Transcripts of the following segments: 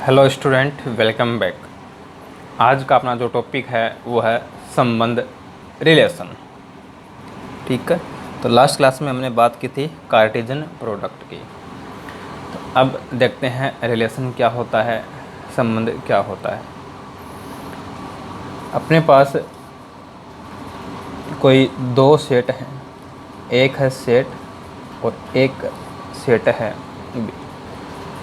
Hello student, welcome back. आज का अपना जो टॉपिक है वो है संबंध, रिलेशन। ठीक है, तो लास्ट क्लास में हमने बात की थी कार्टेशियन प्रोडक्ट की। तो अब देखते हैं रिलेशन क्या होता है, संबंध क्या होता है। अपने पास कोई दो सेट हैं, एक है सेट और एक सेट है बी।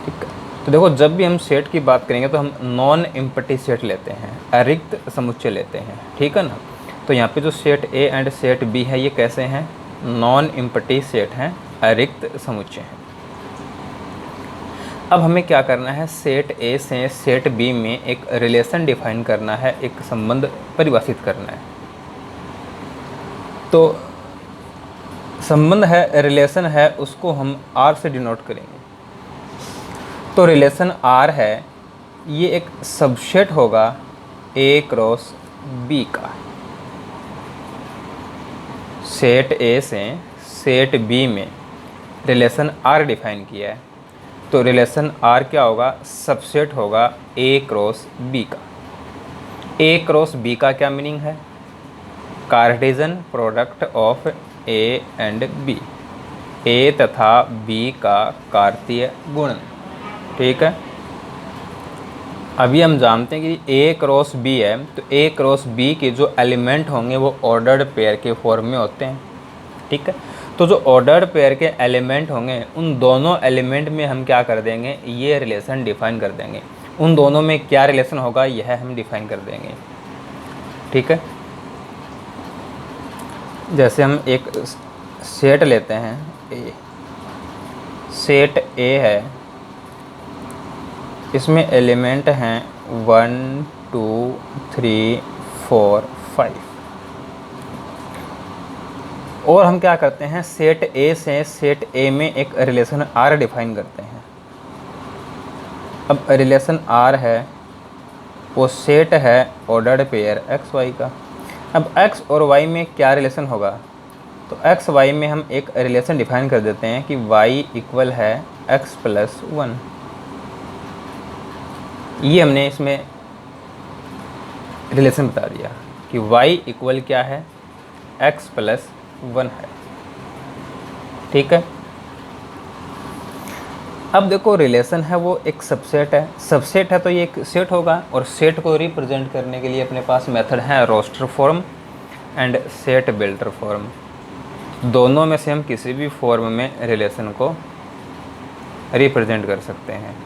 ठीक है, तो देखो जब भी हम सेट की बात करेंगे तो हम नॉन एम्प्टी सेट लेते हैं, अरिक्त समुच्चय लेते हैं। ठीक है ना। तो यहाँ पे जो set A and set B है ये कैसे हैं? नॉन एम्प्टी सेट हैं, अरिक्त समुच्चय हैं। अब हमें क्या करना है, सेट ए से सेट बी में एक रिलेशन डिफाइन करना है, एक संबंध परिभाषित करना है। तो संबंध है, रिलेशन है, उसको हम आर से डिनोट करेंगे। तो रिलेशन आर है, ये एक सबसेट होगा ए क्रॉस बी का। सेट ए से सेट बी में रिलेशन आर डिफाइन किया है, तो रिलेशन आर क्या होगा? सबसेट होगा ए क्रॉस बी का। ए क्रॉस बी का क्या मीनिंग है? Cartesian product of A and B, A तथा बी का कार्तीय गुणन। ठीक है, अभी हम जानते हैं कि ए क्रॉस बी है, तो ए क्रॉस बी के जो एलिमेंट होंगे वो ऑर्डर्ड पेयर के फॉर्म में होते हैं। ठीक है, तो जो ऑर्डर्ड पेयर के एलिमेंट होंगे उन दोनों एलिमेंट में हम क्या कर देंगे, ये रिलेशन डिफाइन कर देंगे। उन दोनों में क्या रिलेशन होगा यह हम डिफाइन कर देंगे। ठीक है, जैसे हम एक सेट लेते हैं ए, सेट ए है, इसमें एलिमेंट हैं 1 2 3 4 5। और हम क्या करते हैं, सेट ए से सेट ए में एक रिलेशन आर डिफाइन करते हैं। अब रिलेशन आर है वो सेट है ऑर्डर्ड पेयर एक्स वाई का। अब एक्स और वाई में क्या रिलेशन होगा? तो एक्स वाई में हम एक रिलेशन डिफाइन कर देते हैं कि वाई इक्वल है एक्स प्लस 1। ये हमने इसमें रिलेशन बता दिया कि y इक्वल क्या है, x प्लस 1 है। ठीक है, अब देखो रिलेशन है वो एक सबसेट है, सबसेट है तो ये एक सेट होगा, और सेट को रिप्रेजेंट करने के लिए अपने पास मेथड है roster form and set builder form. दोनों में से हम किसी भी फॉर्म में रिलेशन को रिप्रेजेंट कर सकते हैं।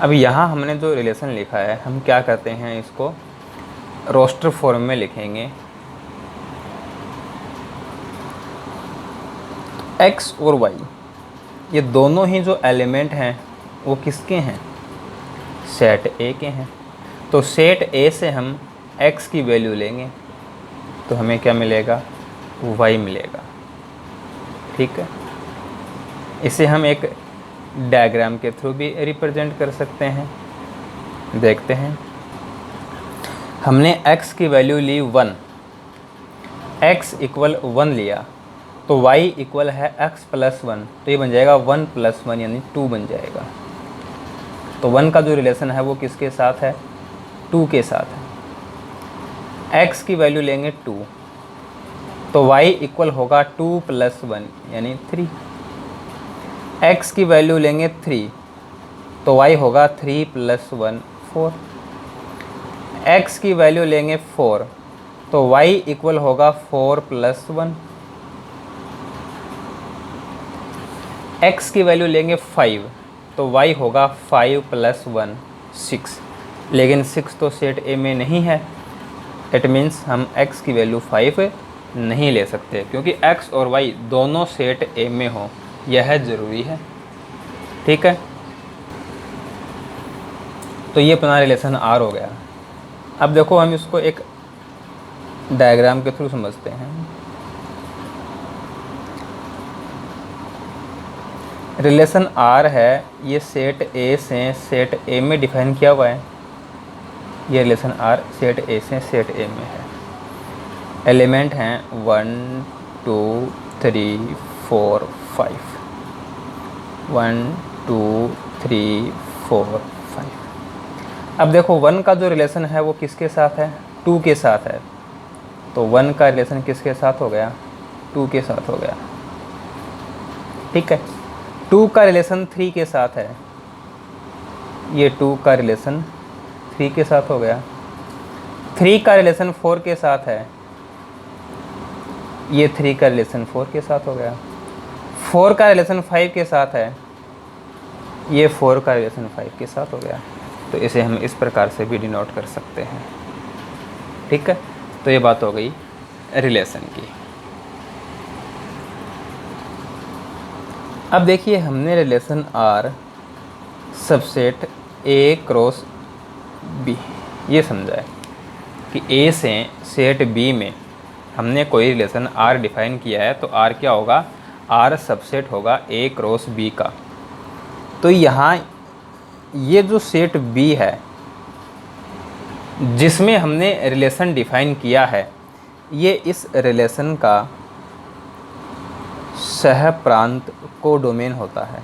अब यहाँ हमने जो रिलेशन लिखा है हम क्या करते हैं, इसको रोस्टर फॉर्म में लिखेंगे। x और y ये दोनों ही जो एलिमेंट हैं वो किसके हैं? सेट ए के हैं। तो सेट ए से हम x की वैल्यू लेंगे तो हमें क्या मिलेगा? y मिलेगा। ठीक है, इसे हम एक डायग्राम के थ्रू भी रिप्रेजेंट कर सकते हैं। देखते हैं, हमने x की वैल्यू ली 1, x इक्वल 1 लिया, तो y इक्वल है x प्लस 1, तो ये बन जाएगा 1 प्लस 1 यानी 2 बन जाएगा। तो 1 का जो रिलेशन है वो किसके साथ है? 2 के साथ है। x की वैल्यू लेंगे 2, तो y इक्वल होगा 2 प्लस 1 यानी 3। x की वैल्यू लेंगे 3, तो y होगा 3 प्लस 1 4। x की वैल्यू लेंगे 4, तो y इक्वल होगा 4 प्लस 1। x की वैल्यू लेंगे 5, तो y होगा 5 प्लस 1 6। लेकिन 6 तो सेट ए में नहीं है, इट मीन्स हम x की वैल्यू 5 नहीं ले सकते, क्योंकि x और y दोनों सेट ए में हो यह ज़रूरी है। ठीक है, तो ये अपना रिलेशन आर हो गया। अब देखो हम इसको एक डायग्राम के थ्रू समझते हैं। रिलेशन आर है, ये सेट ए से सेट ए में डिफाइन किया हुआ है। ये रिलेशन आर सेट ए से सेट ए में है। एलिमेंट हैं 1 2 3 4 5, 1 2 3 4 5। अब देखो 1 का जो रिलेशन है वो किसके साथ है, 2 के साथ है। तो 1 का रिलेशन किसके साथ हो गया, 2 के साथ हो गया। ठीक है, 2 का रिलेशन 3 के साथ है, ये 2 का रिलेशन 3 के साथ हो गया। 3 का रिलेशन 4 के साथ है, ये 3 का रिलेशन 4 के साथ हो गया। 4 का रिलेशन 5 के साथ है, ये 4 का रिलेशन 5 के साथ हो गया। तो इसे हम इस प्रकार से भी डिनोट कर सकते हैं। ठीक है, तो ये बात हो गई रिलेशन की। अब देखिए हमने relation R subset A cross B ये समझा है कि ए से सेट बी में हमने कोई रिलेशन आर डिफाइन किया है, तो आर क्या होगा, आर सबसेट होगा ए क्रॉस बी का। तो यहाँ ये जो सेट बी है जिसमें हमने रिलेशन डिफाइन किया है, ये इस रिलेशन का सह प्रांत कोडोमेन होता है।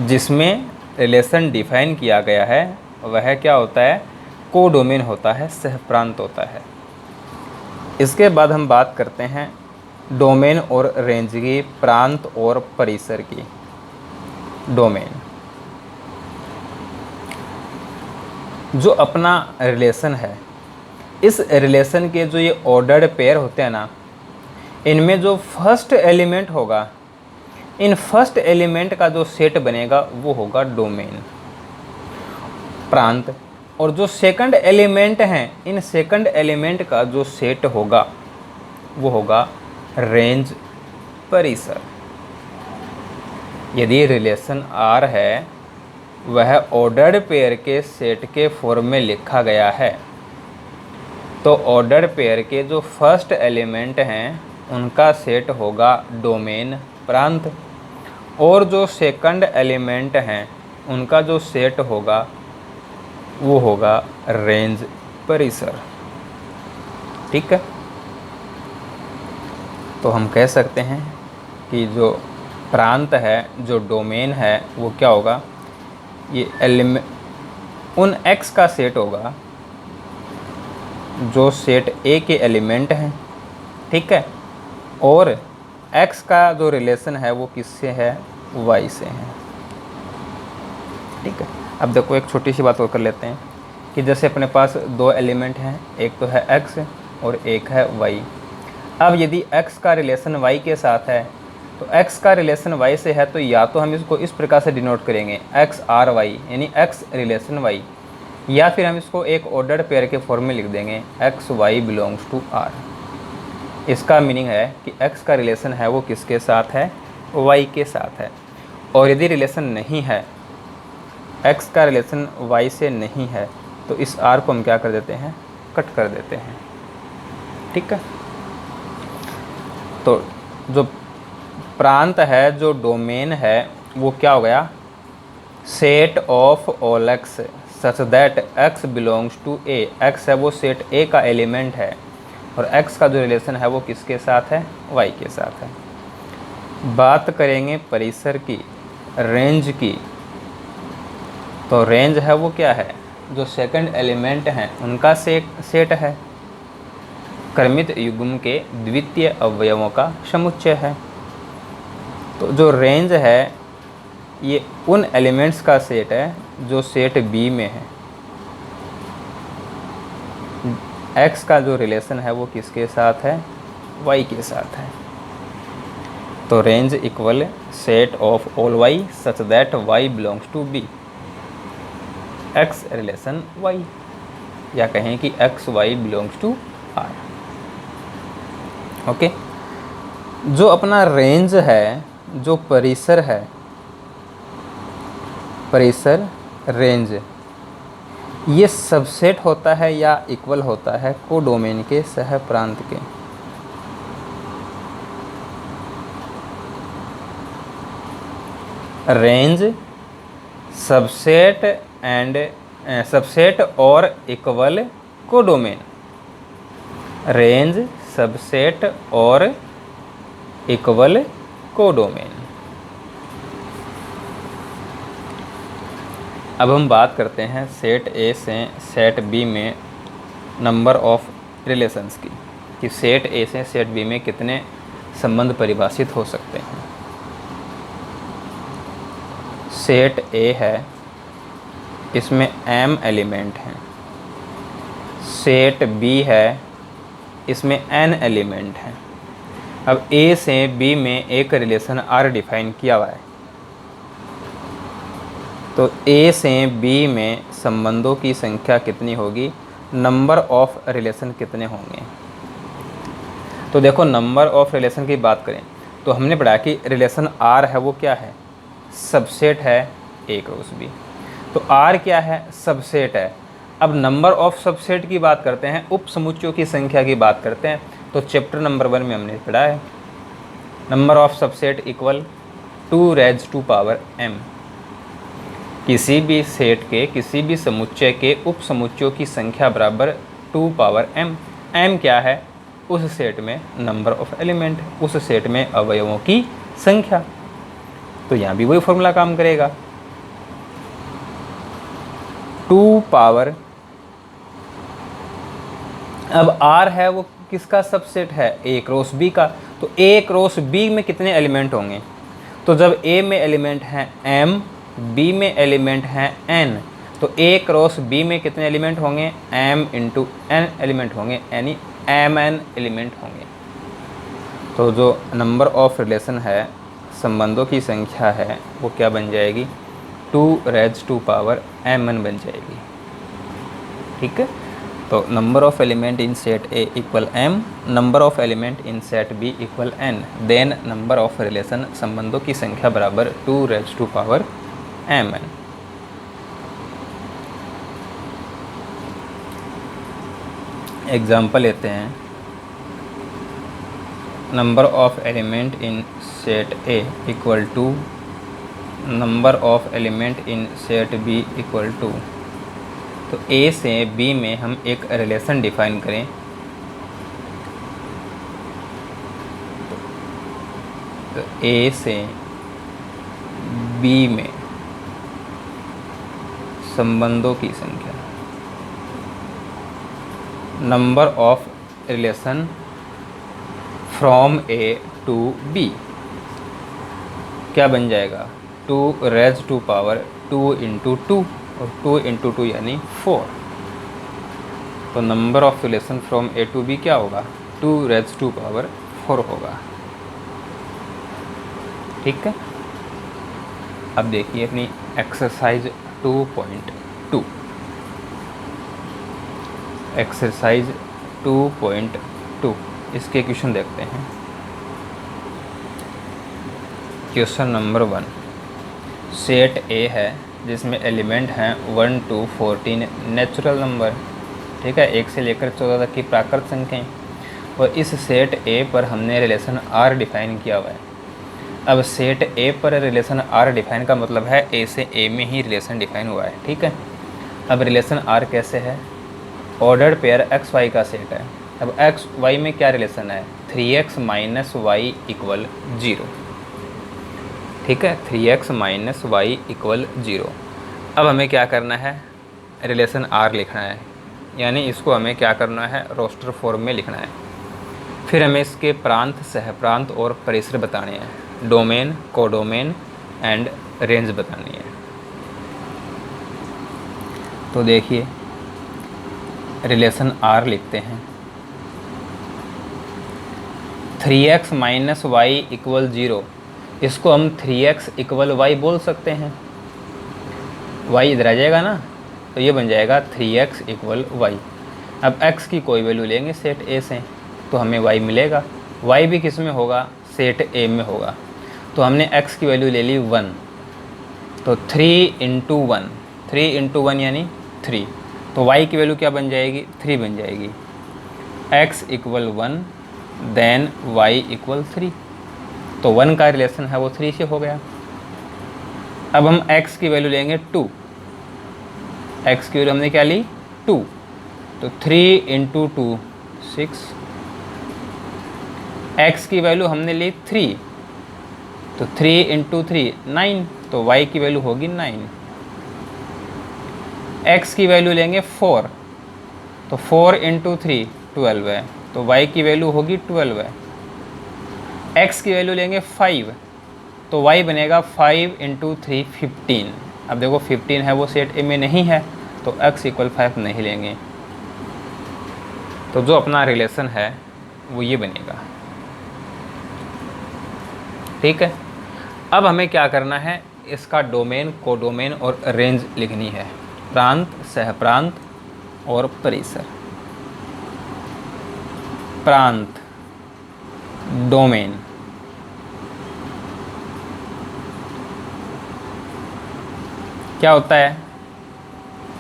जिसमें रिलेशन डिफाइन किया गया है वह क्या होता है, कोडोमेन होता है, सह प्रांत होता है। इसके बाद हम बात करते हैं डोमेन और रेंज की, प्रांत और परिसर की। डोमेन जो अपना रिलेशन है, इस रिलेशन के जो ये ऑर्डर्ड पेयर होते हैं ना, इनमें जो फर्स्ट एलिमेंट होगा, इन फर्स्ट एलिमेंट का जो सेट बनेगा वो होगा डोमेन प्रांत, और जो सेकंड एलिमेंट हैं, इन सेकंड एलिमेंट का जो सेट होगा वो होगा रेंज परिसर। यदि रिलेशन आर है वह ऑर्डर्ड पेयर के सेट के फॉर्म में लिखा गया है, तो ऑर्डर्ड पेयर के जो फर्स्ट एलिमेंट हैं उनका सेट होगा डोमेन प्रांत, और जो सेकंड एलिमेंट हैं उनका जो सेट होगा वो होगा रेंज परिसर। ठीक है, तो हम कह सकते हैं कि जो प्रांत है, जो डोमेन है, वो क्या होगा, ये उन x का सेट होगा जो सेट A के एलिमेंट हैं। ठीक है, और x का जो रिलेशन है वो किससे है, y से है। ठीक है, अब देखो एक छोटी सी बात और कर लेते हैं कि जैसे अपने पास दो एलिमेंट हैं, एक तो है x और एक है y। अब यदि x का रिलेशन y के साथ है, तो x का रिलेशन y से है, तो या तो हम इसको इस प्रकार से डिनोट करेंगे x r y, यानी x रिलेशन y, या फिर हम इसको एक ऑर्डर्ड पेयर के फॉर्म में लिख देंगे x y belongs to r। इसका मीनिंग है कि x का रिलेशन है वो किसके साथ है, y के साथ है। और यदि रिलेशन नहीं है, x का रिलेशन y से नहीं है, तो इस r को हम क्या कर देते हैं, कट कर देते हैं। ठीक है, तो जो प्रांत है, जो डोमेन है, वो क्या हो गया, set of all x such that x belongs to a। x है वो सेट a का एलिमेंट है, और x का जो रिलेशन है वो किसके साथ है, y के साथ है। बात करेंगे परिसर की, रेंज की, तो रेंज है वो क्या है, जो सेकंड एलिमेंट हैं उनका सेट है, क्रमित युग्म के द्वितीय अवयवों का समुच्चय है। तो जो रेंज है ये उन एलिमेंट्स का सेट है जो सेट बी में है। x का जो रिलेशन है वो किसके साथ है, y के साथ है। तो range equal set of all y such that y belongs to b, x relation y, या कहें कि x y belongs to r। Okay, जो अपना रेंज है, जो परिसर है, परिसर रेंज, ये सबसेट होता है या इक्वल होता है कोडोमेन के सह प्रांत के। रेंज सबसेट एंड सबसेट और इक्वल कोडोमेन, रेंज सबसेट और इक्वल कोडोमेन। अब हम बात करते हैं सेट ए से सेट बी में नंबर ऑफ रिलेशंस की, कि सेट ए से सेट बी में कितने संबंध परिभाषित हो सकते हैं। सेट ए है, इसमें m एलिमेंट हैं। सेट बी है, इसमें n एलिमेंट हैं। अब ए से बी में एक रिलेशन r डिफाइन किया हुआ है, तो ए से बी में संबंधों की संख्या कितनी होगी, नंबर ऑफ रिलेशन कितने होंगे। तो देखो, नंबर ऑफ रिलेशन की बात करें तो हमने पढ़ा कि रिलेशन आर है वो क्या है, सबसेट है ए क्रॉस बी। तो आर क्या है, सबसेट है। अब नंबर ऑफ सबसेट की बात करते हैं, उप समुच्चयों की संख्या की बात करते हैं, तो चैप्टर नंबर 1 में हमने पढ़ा है number of subset equal 2m। किसी भी सेट के किसी भी समुच्चय के उप समुच्चयों की संख्या बराबर 2m। m क्या है, उस सेट में नंबर ऑफ एलिमेंट, उस सेट में अवयवों की संख्या। तो यहाँ भी वही फॉर्मूला काम करेगा, 2 अब r है वो किसका सबसेट है, a क्रॉस b का। तो a क्रॉस b में कितने एलिमेंट होंगे, तो जब a में एलिमेंट हैं m, b में एलिमेंट हैं n, तो a क्रॉस b में कितने एलिमेंट होंगे, m इंटू n एलिमेंट होंगे, यानी mn एलिमेंट होंगे। तो जो नंबर ऑफ रिलेशन है, संबंधों की संख्या है, वो क्या बन जाएगी, 2m बन जाएगी। ठीक है, तो number of element in set A equal m, number of element in set B equal n, then number of relation, संबंधों की संख्या बराबर 2m। एग्जाम्पल लेते हैं, number of element in set A equal to number of element in set B equal to. तो A से B में हम एक रिलेशन डिफाइन करें, तो ए से बी में संबंधों की संख्या, number of relation from A to B, क्या बन जाएगा, 2 इंटू 2, और 2 इंटू 2 यानी 4। तो number of relation from A to B क्या होगा, 2 होगा। ठीक है, अब देखिए अपनी एक्सरसाइज 2.2। एक्सरसाइज 2.2 इसके क्वेश्चन देखते हैं। क्वेश्चन नंबर 1, सेट ए है जिसमें एलिमेंट हैं 1 to 14 नेचुरल नंबर। ठीक है, 1 से लेकर 14 तक की प्राकृत संख्याएं, और इस सेट ए पर हमने रिलेशन आर डिफाइन किया हुआ है। अब सेट ए पर रिलेशन आर डिफाइन का मतलब है ए से ए में ही रिलेशन डिफाइन हुआ है। ठीक है, अब रिलेशन आर कैसे है, ऑर्डर्ड पेयर एक्स वाई का सेट है। अब एक्स वाई में क्या रिलेशन है, 3x माइनस वाई इक्वल 0। ठीक है, 3x माइनस वाई इक्वल 0। अब हमें क्या करना है, रिलेशन आर लिखना है, यानी इसको हमें क्या करना है, रोस्टर फॉर्म में लिखना है। फिर हमें इसके प्रांत, सहप्रांत और परिसर बताने हैं, डोमेन, कोडोमेन एंड रेंज बतानी है। तो देखिए, रिलेशन आर लिखते हैं, 3x माइनस वाई इक्वल 0, इसको हम 3x इक्वल वाई बोल सकते हैं। y इधर आ जाएगा ना, तो ये बन जाएगा 3x इक्वल वाई। अब x की कोई वैल्यू लेंगे सेट ए से, तो हमें y मिलेगा। y भी किस में होगा, सेट ए में होगा। तो हमने x की वैल्यू ले ली 1, तो 3 इंटू 1, 3 इंटू 1 यानी 3, तो y की वैल्यू क्या बन जाएगी, 3 बन जाएगी। x equal 1 then y equal 3, तो 1 का रिलेशन है वो 3 से हो गया। अब हम x की वैल्यू लेंगे 2, x की वैल्यू हमने क्या ली 2, तो 3 इंटू 2 6, x की वैल्यू हमने ली 3, तो 3 इंटू 3 9, तो y की वैल्यू होगी 9। x की वैल्यू लेंगे 4, तो 4 इंटू 3 12 है, तो y की वैल्यू होगी 12 है। x की वैल्यू लेंगे 5, तो y बनेगा 5 इंटू 3 15। अब देखो 15 है वो सेट ए में नहीं है, तो x इक्वल 5 नहीं लेंगे, तो जो अपना रिलेशन है वो ये बनेगा। ठीक है, अब हमें क्या करना है, इसका डोमेन, कोडोमेन और रेंज लिखनी है। प्रांत, सहप्रांत और परिसर। प्रांत, डोमेन, क्या होता है,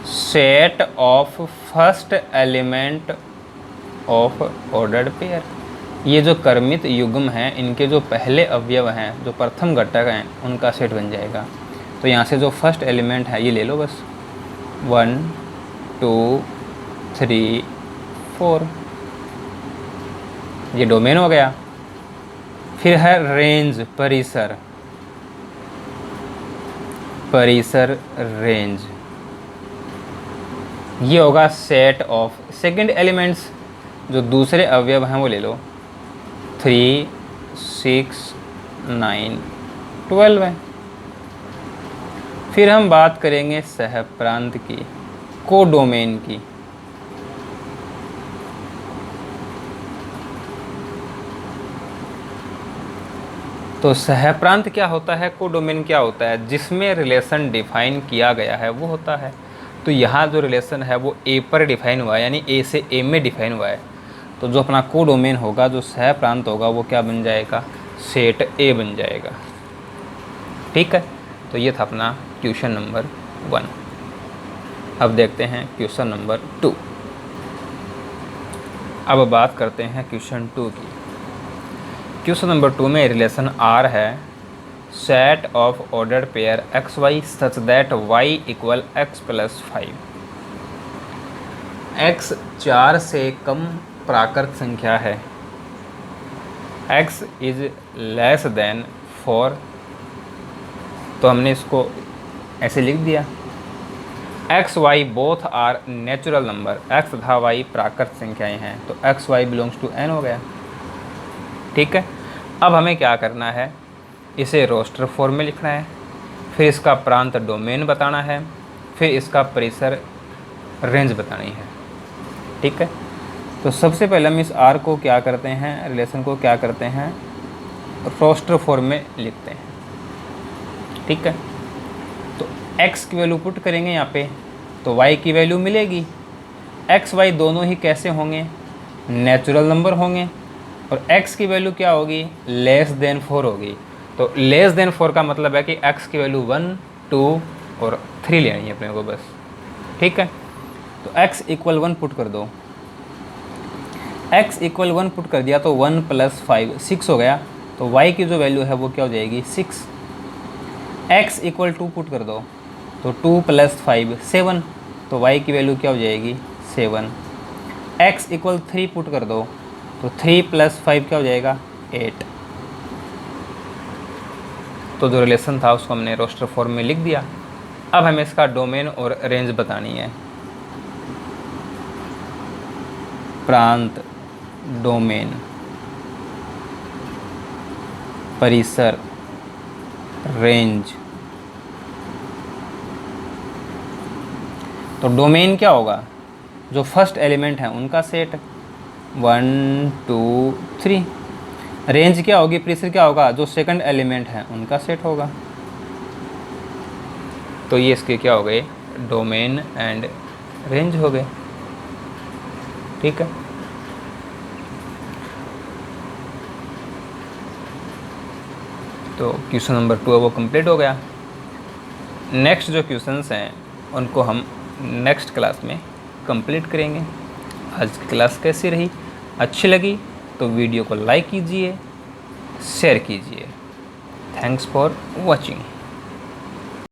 set of first element of ordered pair. ये जो कर्मित युग्म हैं, इनके जो पहले अवयव हैं, जो प्रथम घटक हैं, उनका सेट बन जाएगा। तो यहाँ से जो फर्स्ट एलिमेंट है ये ले लो बस, 1 2 3 4, ये डोमेन हो गया। फिर है रेंज, परिसर, परिसर रेंज, ये होगा सेट ऑफ सेकंड एलिमेंट्स, जो दूसरे अवयव हैं वो ले लो, 3 6 9 12 है। फिर हम बात करेंगे सहप्रांत की, कोडोमेन की। तो सहप्रांत क्या होता है, कोडोमेन क्या होता है, जिसमें रिलेशन डिफाइन किया गया है वो होता है। तो यहाँ जो रिलेशन है वो ए पर डिफाइन हुआ है, यानी ए से ए में डिफाइन हुआ है। तो जो अपना कोडोमेन होगा, जो सहप्रांत होगा, वो क्या बन जाएगा, सेट ए बन जाएगा। ठीक है, तो ये था अपना क्वेश्चन नंबर 1। अब देखते हैं क्वेश्चन नंबर 2। अब बात करते हैं क्वेश्चन 2 की। क्वेश्चन नंबर 2 में रिलेशन आर है, set of ordered pair X Y such that Y equal X plus 5। X 4 से कम प्राकृत संख्या है, x इज लेस देन 4, तो हमने इसको ऐसे लिख दिया। X Y both are natural number, x तथा y प्राकृत संख्याएं हैं, तो X Y belongs to n हो गया। ठीक है, अब हमें क्या करना है, इसे रोस्टर फॉर्म में लिखना है, फिर इसका प्रांत डोमेन बताना है, फिर इसका परिसर रेंज बतानी है। ठीक है, तो सबसे पहले हम इस आर को क्या करते हैं, रिलेशन को क्या करते हैं, रोस्टर फॉर्म में लिखते हैं। ठीक है, तो x की वैल्यू पुट करेंगे यहाँ पे, तो y की वैल्यू मिलेगी। x y दोनों ही कैसे होंगे, नेचुरल नंबर होंगे, और x की वैल्यू क्या होगी, लेस देन 4 होगी। तो लेस देन 4 का मतलब है कि x की वैल्यू 1 2 और 3 लेनी है अपने को बस। ठीक है, तो x इक्वल 1 पुट कर दो, x इक्वल 1 पुट कर दिया तो 1 प्लस 5 6 हो गया, तो y की जो वैल्यू है वो क्या हो जाएगी, 6। x इक्वल 2 पुट कर दो, तो 2 प्लस 5 7, तो y की वैल्यू क्या हो जाएगी, 7। x इक्वल 3 पुट कर दो, तो 3 प्लस 5 क्या हो जाएगा, 8। तो जो रिलेशन था उसको हमने रोस्टर फॉर्म में लिख दिया। अब हमें इसका डोमेन और रेंज बतानी है। प्रांत, डोमेन, परिसर, रेंज। तो डोमेन क्या होगा, जो फर्स्ट एलिमेंट है उनका सेट, 1 2 3। रेंज क्या होगी, परिसर क्या होगा, जो सेकंड एलिमेंट है उनका सेट होगा। तो ये इसके क्या हो गए, डोमेन एंड रेंज हो गए। ठीक है, तो क्वेश्चन नंबर 2 है वो कंप्लीट हो गया। नेक्स्ट जो क्वेश्चंस हैं उनको हम नेक्स्ट क्लास में कंप्लीट करेंगे। आज की क्लास कैसी रही, अच्छी लगी तो वीडियो को लाइक कीजिए, शेयर कीजिए। Thanks for watching.